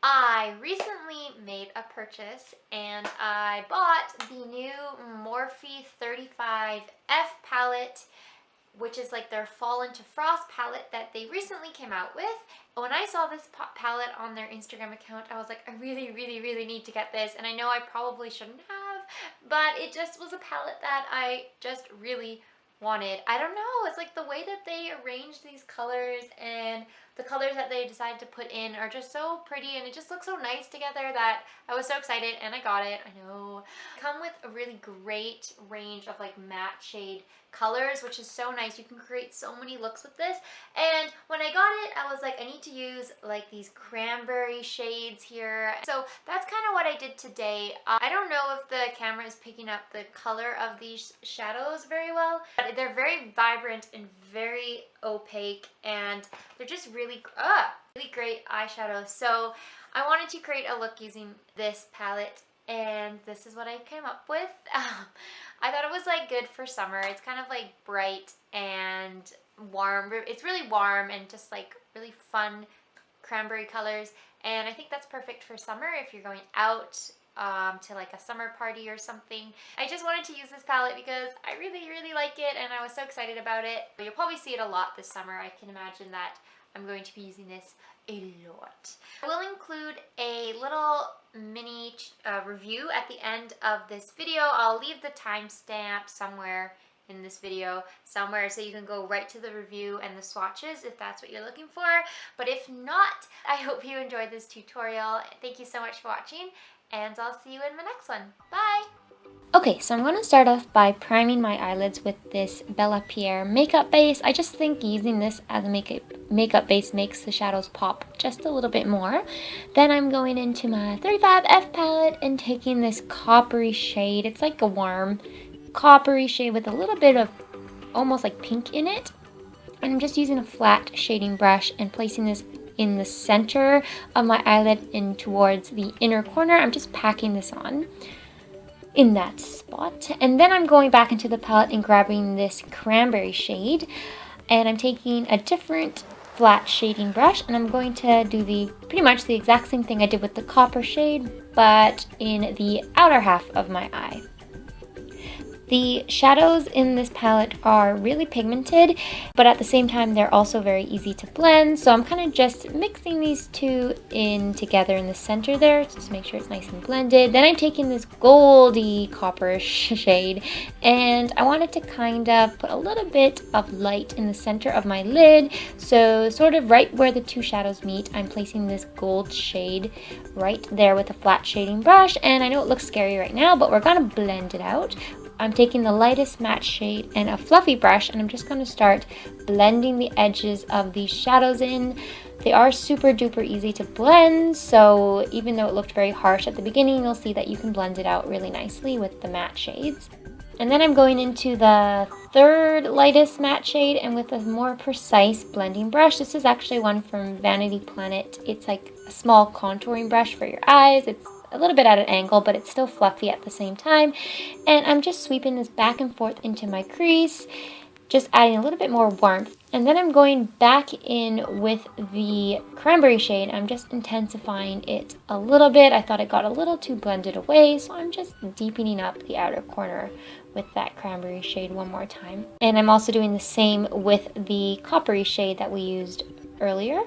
I recently made a purchase and I bought the new Morphe 35F palette, which is like their Fall into Frost palette that they recently came out with. When I saw this palette on their Instagram account, I was like, I really need to get this, and I know I probably shouldn't have, but it just was a palette that I just really wanted. I don't know, it's like the way that they arrange these colors and the colors that they decided to put in are just so pretty, and it just looks so nice together that I was so excited and I got it. I know. Come with a really great range of like matte shade colors, which is so nice. You can create so many looks with this. And when I got it, I was like, I need to use like these cranberry shades here. So that's kind of what I did today. I don't know if the camera is picking up the color of these shadows very well, but they're very vibrant and very opaque, and they're just really great eyeshadow. So I wanted to create a look using this palette, and this is what I came up with. I thought it was like good for summer. It's kind of like bright and warm. It's really warm and just like really fun cranberry colors, and I think that's perfect for summer if you're going out to like a summer party or something. I just wanted to use this palette because I really like it and I was so excited about it. You'll probably see it a lot this summer. I can imagine that I'm going to be using this a lot. I will include a little mini review at the end of this video. I'll leave the timestamp somewhere in this video somewhere so you can go right to the review and the swatches if that's what you're looking for. But if not, I hope you enjoyed this tutorial. Thank you so much for watching, and I'll see you in my next one. Bye! Okay, so I'm going to start off by priming my eyelids with this Pierre makeup base. I just think using this as a makeup base makes the shadows pop just a little bit more. Then I'm going into my 35F palette and taking this coppery shade. It's like a warm coppery shade with a little bit of almost like pink in it. And I'm just using a flat shading brush and placing this in the center of my eyelid and towards the inner corner. I'm just packing this on in that spot, and then I'm going back into the palette and grabbing this cranberry shade, and I'm taking a different flat shading brush, and I'm going to do pretty much the exact same thing I did with the copper shade, but in the outer half of my eye. The shadows in this palette are really pigmented, but at the same time they're also very easy to blend, so I'm kind of just mixing these two in together in the center there, just to make sure it's nice and blended. Then I'm taking this goldy copper shade, and I wanted to kind of put a little bit of light in the center of my lid, so sort of right where the two shadows meet, I'm placing this gold shade right there with a flat shading brush. And I know it looks scary right now, but we're gonna blend it out. I'm taking the lightest matte shade and a fluffy brush, and I'm just going to start blending the edges of these shadows in. They are super duper easy to blend, so even though it looked very harsh at the beginning, you'll see that you can blend it out really nicely with the matte shades. And then I'm going into the third lightest matte shade, and with a more precise blending brush. This is actually one from Vanity Planet. It's like a small contouring brush for your eyes. It's a little bit at an angle, but it's still fluffy at the same time. And I'm just sweeping this back and forth into my crease, just adding a little bit more warmth. And then I'm going back in with the cranberry shade. I'm just intensifying it a little bit. I thought it got a little too blended away, so I'm just deepening up the outer corner with that cranberry shade one more time. And I'm also doing the same with the coppery shade that we used earlier.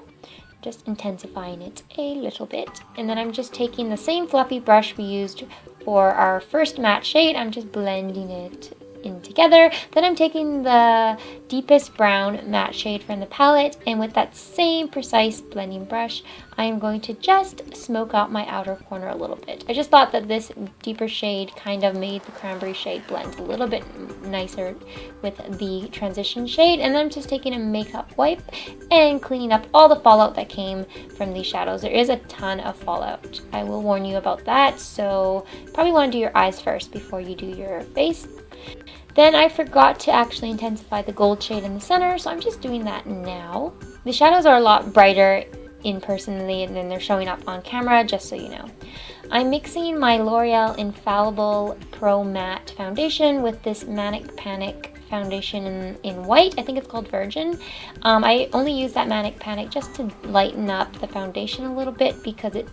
Just intensifying it a little bit. And then I'm just taking the same fluffy brush we used for our first matte shade. I'm just blending it in together. Then I'm taking the deepest brown matte shade from the palette, and with that same precise blending brush, I am going to just smoke out my outer corner a little bit. I just thought that this deeper shade kind of made the cranberry shade blend a little bit nicer with the transition shade. And then I'm just taking a makeup wipe and cleaning up all the fallout that came from these shadows. There is a ton of fallout. I will warn you about that, so probably want to do your eyes first before you do your face. Then I forgot to actually intensify the gold shade in the center, so I'm just doing that now. The shadows are a lot brighter in person than they're showing up on camera, just so you know. I'm mixing my L'Oreal Infallible Pro Matte Foundation with this Manic Paic foundation in white. I think it's called Virgin. I only use that Manic Paic just to lighten up the foundation a little bit because it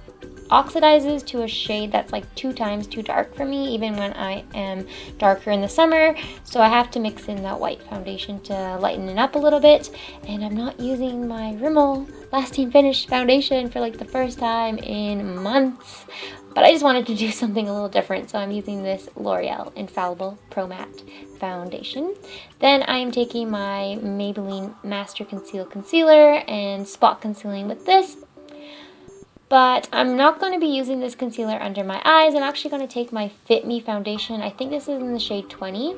oxidizes to a shade that's like 2 times too dark for me, even when I am darker in the summer. So I have to mix in that white foundation to lighten it up a little bit. And I'm not using my Rimmel Lasting Finish foundation for like the first time in months. But I just wanted to do something a little different, so I'm using this L'Oreal Infallible Pro Matte Foundation. Then I'm taking my Maybelline Master Conceal Concealer and spot concealing with this. But I'm not going to be using this concealer under my eyes. I'm actually going to take my fitme foundation. I think this is in the shade 20.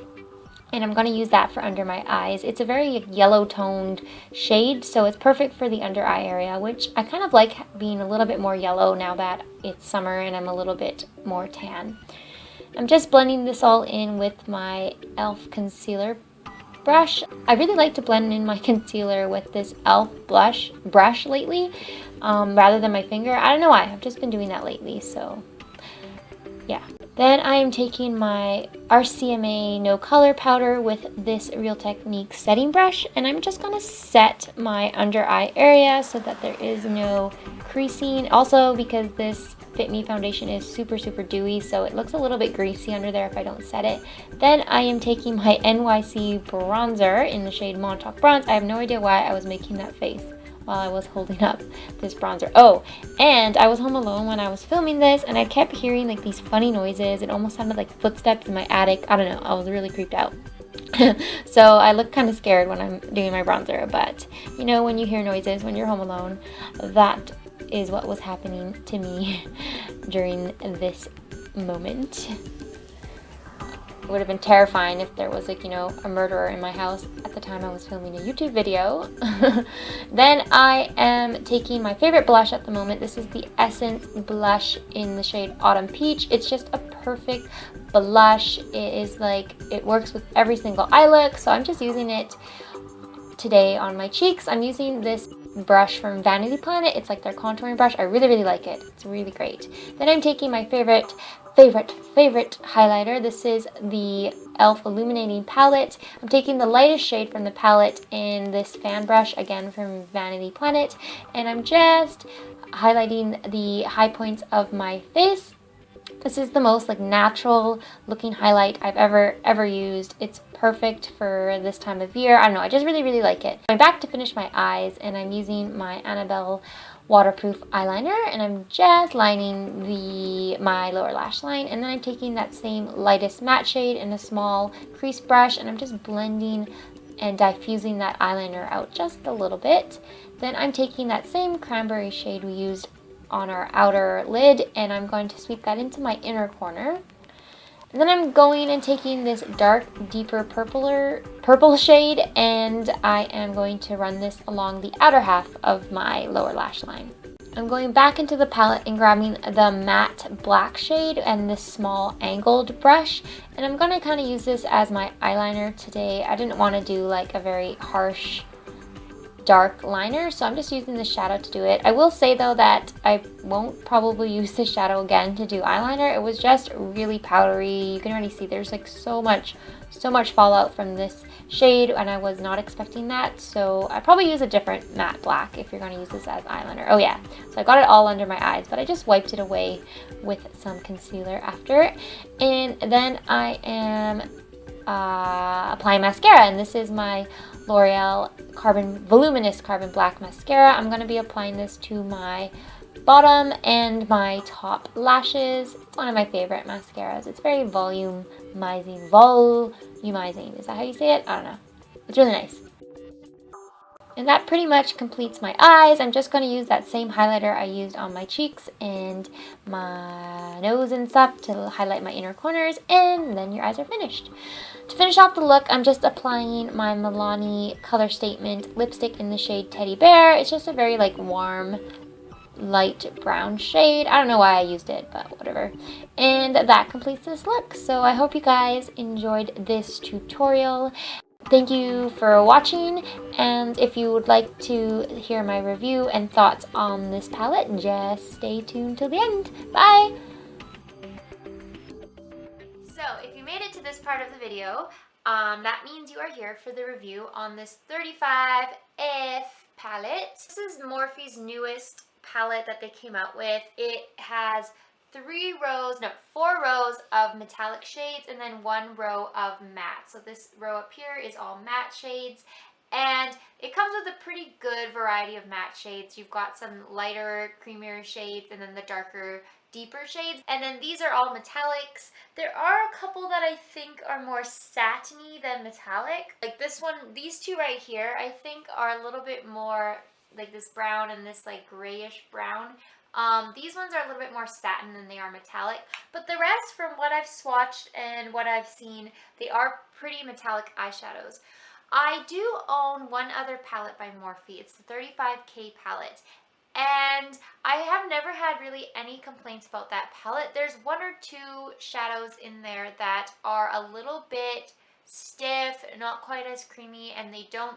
And I'm going to use that for under my eyes. It's a very yellow toned shade, so it's perfect for the under eye area, which I kind of like being a little bit more yellow now that it's summer and I'm a little bit more tan. I'm just blending this all in with my e.l.f. concealer brush. I really like to blend in my concealer with this e.l.f. brush lately, rather than my finger. I don't know why, I've just been doing that lately, so yeah. Then I am taking my RCMA No-Color powder with this Real Techniques setting brush, and I'm just going to set my under eye area so that there is no creasing. Also, because this Fit Me foundation is super dewy, so it looks a little bit greasy under there if I don't set it. Then I am taking my NYC bronzer in the shade Montauk Bronze. I have no idea why I was making that face while I was holding up this bronzer. Oh, and I was home alone when I was filming this, and I kept hearing like these funny noises. It almost sounded like footsteps in my attic. I don't know, I was really creeped out. So I look kind of scared when I'm doing my bronzer, but you know, when you hear noises when you're home alone, that is what was happening to me during this moment. It would have been terrifying if there was like, you know, a murderer in my house at the time I was filming a YouTube video. Then I am taking my favorite blush at the moment. This is the Essence blush in the shade Autumn Peach. It's just a perfect blush. It is like, it works with every single eye look, so I'm just using it today on my cheeks. I'm using this brush from Vanity Planet. It's like their contouring brush. I really like it. It's really great. Then I'm taking my favorite highlighter. This is the e.l.f. Illuminating palette. I'm taking the lightest shade from the palette in this fan brush, again from Vanity Planet, and I'm just highlighting the high points of my face. This is the most like natural looking highlight I've ever used. It's perfect for this time of year. I don't know, I just really like it. I'm back to finish my eyes, and I'm using my Annabelle waterproof eyeliner, and I'm just lining my lower lash line, and then I'm taking that same lightest matte shade in a small crease brush, and I'm just blending and diffusing that eyeliner out just a little bit. Then I'm taking that same cranberry shade we used on our outer lid, and I'm going to sweep that into my inner corner. And then I'm going and taking this dark, deeper purple shade, and I am going to run this along the outer half of my lower lash line. I'm going back into the palette and grabbing the matte black shade and this small angled brush, and I'm going to kind of use this as my eyeliner today. I didn't want to do like a very harsh dark liner, so I'm just using the shadow to do it. I will say though that I won't probably use the shadow again to do eyeliner. It was just really powdery. You can already see there's like so much fallout from this shade, and I was not expecting that, so I probably use a different matte black if you're going to use this as eyeliner. Oh yeah, so I got it all under my eyes, but I just wiped it away with some concealer after. And then I am applying mascara, and this is my L'Oreal Voluminous Carbon Black Mascara. I'm going to be applying this to my bottom and my top lashes. It's one of my favorite mascaras. It's very volumizing. Is that how you say it? I don't know. It's really nice. And that pretty much completes my eyes. I'm just going to use that same highlighter I used on my cheeks and my nose and stuff to highlight my inner corners, and then your eyes are finished. To finish off the look, I'm just applying my Milani Color Statement lipstick in the shade Teddy Bear. It's just a very like warm light brown shade. I don't know why I used it, but whatever. And that completes this look. So I hope you guys enjoyed this tutorial. Thank you for watching, and if you would like to hear my review and thoughts on this palette, just stay tuned till the end. Bye! So, if you made it to this part of the video, that means you are here for the review on this 35F palette. This is Morphe's newest palette that they came out with. It has 4 rows of metallic shades and then 1 row of matte. So this row up here is all matte shades, and it comes with a pretty good variety of matte shades. You've got some lighter, creamier shades and then the darker, deeper shades, and then these are all metallics. There are a couple that I think are more satiny than metallic. Like this one, these two right here, I think are a little bit more like this brown and this like grayish brown. These ones are a little bit more satin than they are metallic, but the rest, from what I've swatched and what I've seen, they are pretty metallic eyeshadows. I do own one other palette by Morphe. It's the 35K palette. And I have never had really any complaints about that palette. There's 1 or 2 shadows in there that are a little bit stiff, not quite as creamy, and they don't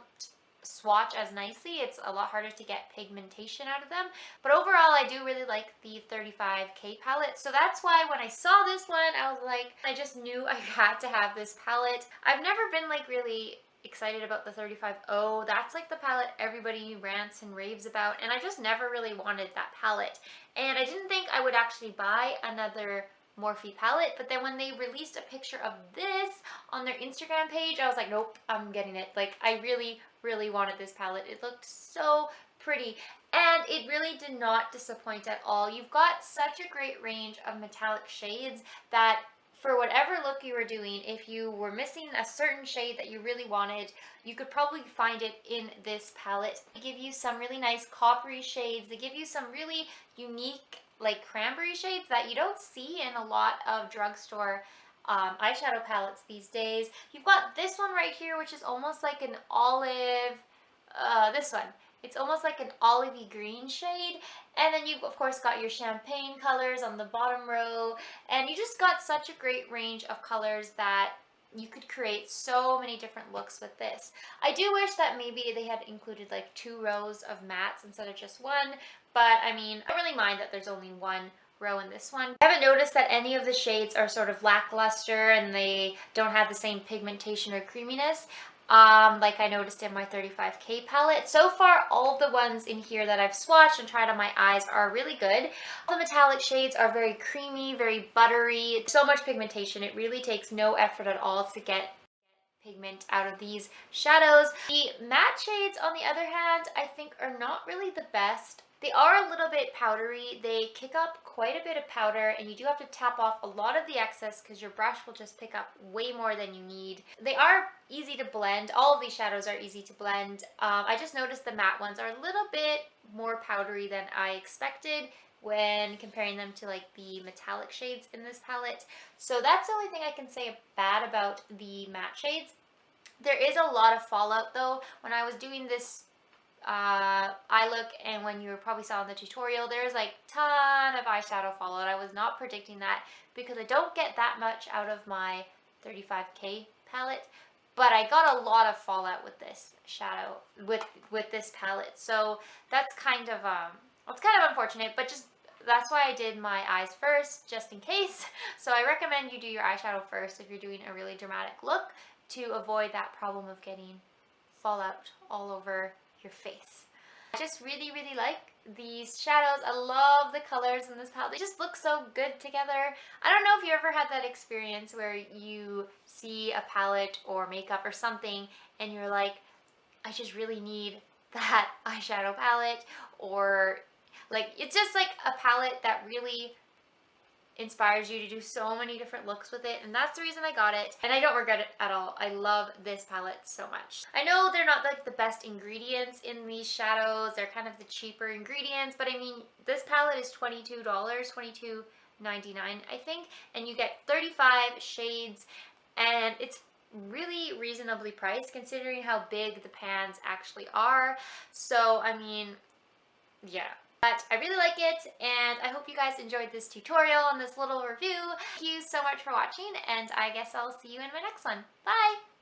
swatch as nicely. It's a lot harder to get pigmentation out of them. But overall, I do really like the 35K palette. So that's why when I saw this one, I was like, I just knew I had to have this palette. I've never been like really excited about the 35O. That's like the palette everybody rants and raves about, and I just never really wanted that palette. And I didn't think I would actually buy another Morphe palette, but then when they released a picture of this on their Instagram page, I was like, nope, I'm getting it. Like, I really, really wanted this palette. It looked so pretty, and it really did not disappoint at all. You've got such a great range of metallic shades that for whatever look you were doing, if you were missing a certain shade that you really wanted, you could probably find it in this palette. They give you some really nice coppery shades. They give you some really unique like cranberry shades that you don't see in a lot of drugstore eyeshadow palettes these days. You've got this one right here, which is almost like an olive, this one. It's almost like an olivey green shade. And then you've of course got your champagne colors on the bottom row. And you just got such a great range of colors that you could create so many different looks with this. I do wish that maybe they had included like 2 rows of mattes instead of just 1. But I mean, I don't really mind that there's only 1 row in this one. I haven't noticed that any of the shades are sort of lackluster and they don't have the same pigmentation or creaminess like I noticed in my 35K palette. So far, all of the ones in here that I've swatched and tried on my eyes are really good. All the metallic shades are very creamy, very buttery, so much pigmentation. It really takes no effort at all to get pigment out of these shadows. The matte shades, on the other hand, I think are not really the best. They are a little bit powdery. They kick up quite a bit of powder, and you do have to tap off a lot of the excess because your brush will just pick up way more than you need. They are easy to blend. All of these shadows are easy to blend. I just noticed the matte ones are a little bit more powdery than I expected when comparing them to like the metallic shades in this palette. So that's the only thing I can say bad about the matte shades. There is a lot of fallout though. When I was doing this eye look, and when you probably saw in the tutorial, there's like ton of eyeshadow fallout. I was not predicting that because I don't get that much out of my 35K palette, but I got a lot of fallout with this shadow, with this palette. So that's kind of it's kind of unfortunate, but just that's why I did my eyes first, just in case. So I recommend you do your eyeshadow first if you're doing a really dramatic look, to avoid that problem of getting fallout all over your face. I just really, really like these shadows. I love the colors in this palette. They just look so good together. I don't know if you ever had that experience where you see a palette or makeup or something and you're like, I just really need that eyeshadow palette, or like it's just like a palette that really inspires you to do so many different looks with it, and that's the reason I got it, and I don't regret it at all. I love this palette so much. I know they're not like the best ingredients in these shadows, they're kind of the cheaper ingredients, but I mean, this palette is $22, $22.99 I think, and you get 35 shades, and it's really reasonably priced considering how big the pans actually are. So I mean, yeah, But I really like it, and I hope you guys enjoyed this tutorial and this little review. Thank you so much for watching, and I guess I'll see you in my next one. Bye!